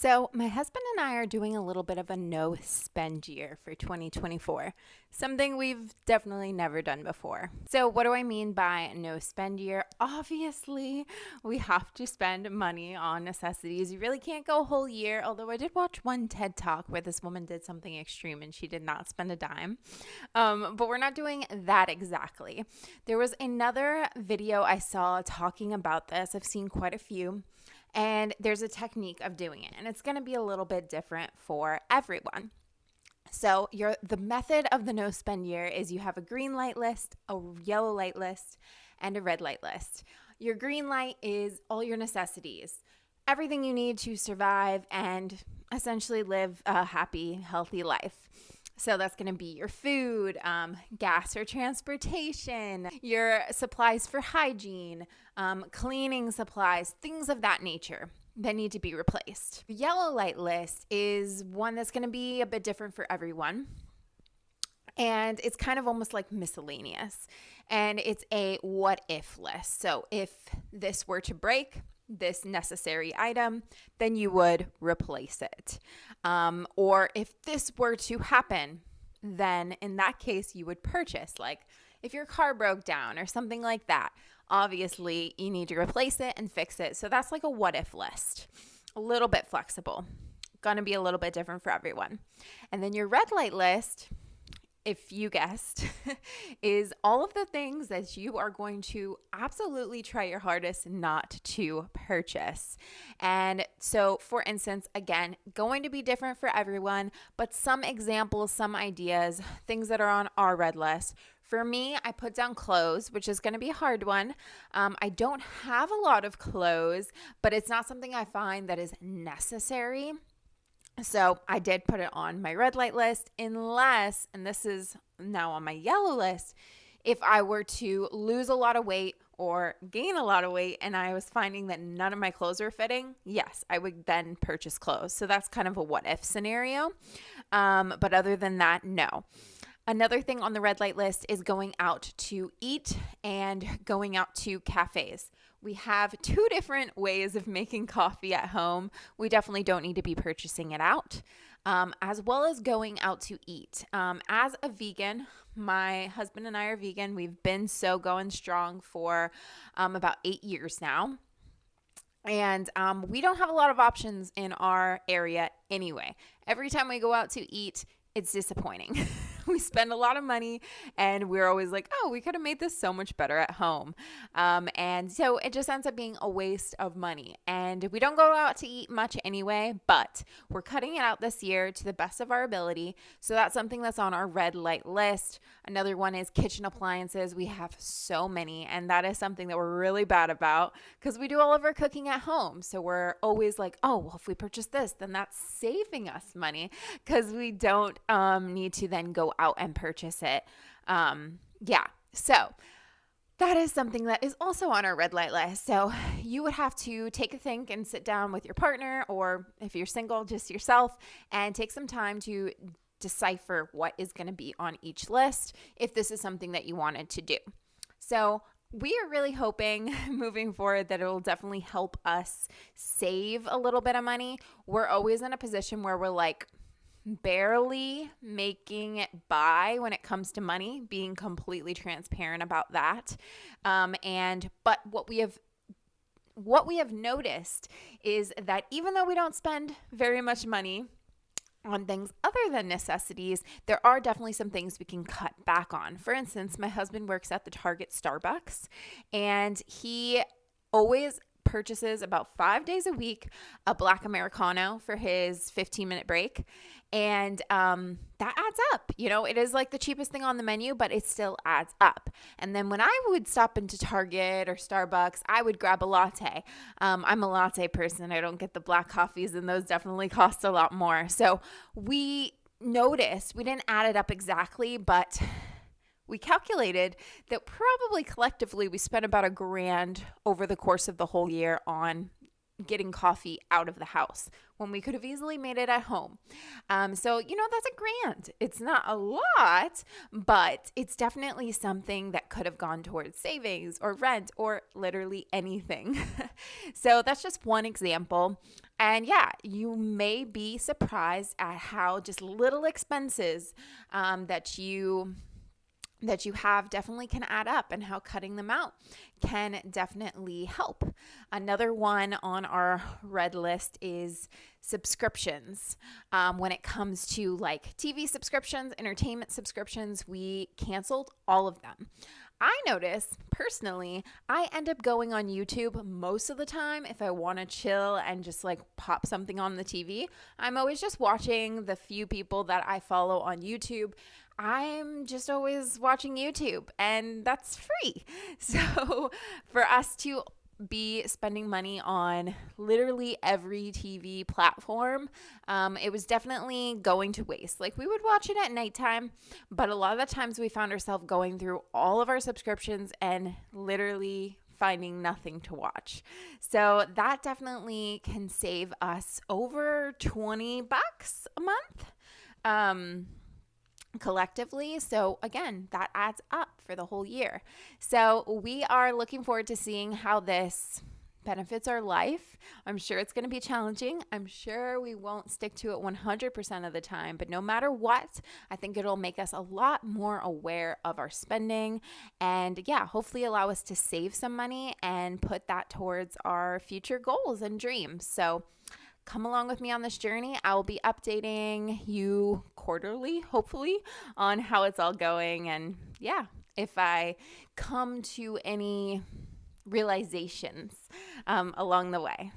So, my husband and I are doing a little bit of a no spend year for 2024, something we've definitely never done before. So, what do I mean by no spend year? Obviously, we have to spend money on necessities. You really can't go a whole year, although I did watch one TED Talk where this woman did something extreme and she did not spend a dime. But we're not doing that exactly. There was another video I saw talking about this. I've seen quite a few. And there's a technique of doing it, and it's going to be a little bit different for everyone. So the method of the no spend year is you have a green light list, a yellow light list, and a red light list. Your green light is all your necessities, everything you need to survive and essentially live a happy, healthy life. So that's going to be your food, gas or transportation, your supplies for hygiene, cleaning supplies, things of that nature that need to be replaced. The yellow light list is one that's going to be a bit different for everyone. And it's kind of almost like miscellaneous. And it's a what if list. So if this were to break, this necessary item, then you would replace it. Or if this were to happen, then in that case, you would purchase. Like if your car broke down or something like that, obviously you need to replace it and fix it. So that's like a what if list, a little bit flexible, gonna be a little bit different for everyone. And then your red light list, if you guessed, is all of the things that you are going to absolutely try your hardest not to purchase. And so, for instance, again, going to be different for everyone, but some examples, some ideas, things that are on our red list. For me, I put down clothes, which is going to be a hard one. I don't have a lot of clothes, but it's not something I find that is necessary. So I did put it on my red light list unless, and this is now on my yellow list, if I were to lose a lot of weight or gain a lot of weight and I was finding that none of my clothes were fitting, yes, I would then purchase clothes. So that's kind of a what if scenario. But other than that, no. Another thing on the red light list is going out to eat and going out to cafes. We have two different ways of making coffee at home. We definitely don't need to be purchasing it out, as well as going out to eat. As a vegan, my husband and I are vegan. We've been so going strong for about 8 years now. And we don't have a lot of options in our area anyway. Every time we go out to eat, it's disappointing. We spend a lot of money and we're always like, oh, we could have made this so much better at home. And so it just ends up being a waste of money. And we don't go out to eat much anyway, but we're cutting it out this year to the best of our ability. So that's something that's on our red light list. Another one is kitchen appliances. We have so many, and that is something that we're really bad about because we do all of our cooking at home. So we're always like, oh, well, if we purchase this, then that's saving us money because we don't need to then go out and purchase it. So that is something that is also on our red light list. So you would have to take a think and sit down with your partner, or if you're single, just yourself, and take some time to decipher what is going to be on each list if this is something that you wanted to do. So we are really hoping moving forward that it will definitely help us save a little bit of money. We're always in a position where we're like, barely making it by when it comes to money, being completely transparent about that. But what we have noticed is that even though we don't spend very much money on things other than necessities, there are definitely some things we can cut back on. For instance, my husband works at the Target Starbucks, and he always purchases about 5 days a week a black Americano for his 15-minute break. And that adds up. You know, it is like the cheapest thing on the menu, but it still adds up. And then when I would stop into Target or Starbucks, I would grab a latte. I'm a latte person. I don't get the black coffees, and those definitely cost a lot more. So we noticed, we didn't add it up exactly, but we calculated that probably collectively we spent about $1,000 over the course of the whole year on getting coffee out of the house when we could have easily made it at home. So, that's $1,000. It's not a lot, but it's definitely something that could have gone towards savings or rent or literally anything. So that's just one example. And yeah, you may be surprised at how just little expenses that you have definitely can add up, and how cutting them out can definitely help. Another one on our red list is subscriptions. When it comes to like TV subscriptions, entertainment subscriptions, we canceled all of them. I notice personally, I end up going on YouTube most of the time if I want to chill and just like pop something on the TV. I'm always just watching the few people that I follow on YouTube. I'm just always watching YouTube, and that's free. So for us to be spending money on literally every TV platform, it was definitely going to waste. Like, we would watch it at nighttime, but a lot of the times we found ourselves going through all of our subscriptions and literally finding nothing to watch. So that definitely can save us over $20 a month. Collectively. So again, that adds up for the whole year. So we are looking forward to seeing how this benefits our life. I'm sure it's going to be challenging. I'm sure we won't stick to it 100% of the time, but no matter what, I think it'll make us a lot more aware of our spending, and yeah, hopefully allow us to save some money and put that towards our future goals and dreams. So come along with me on this journey. I will be updating you quarterly, hopefully, on how it's all going. And yeah, if I come to any realizations along the way.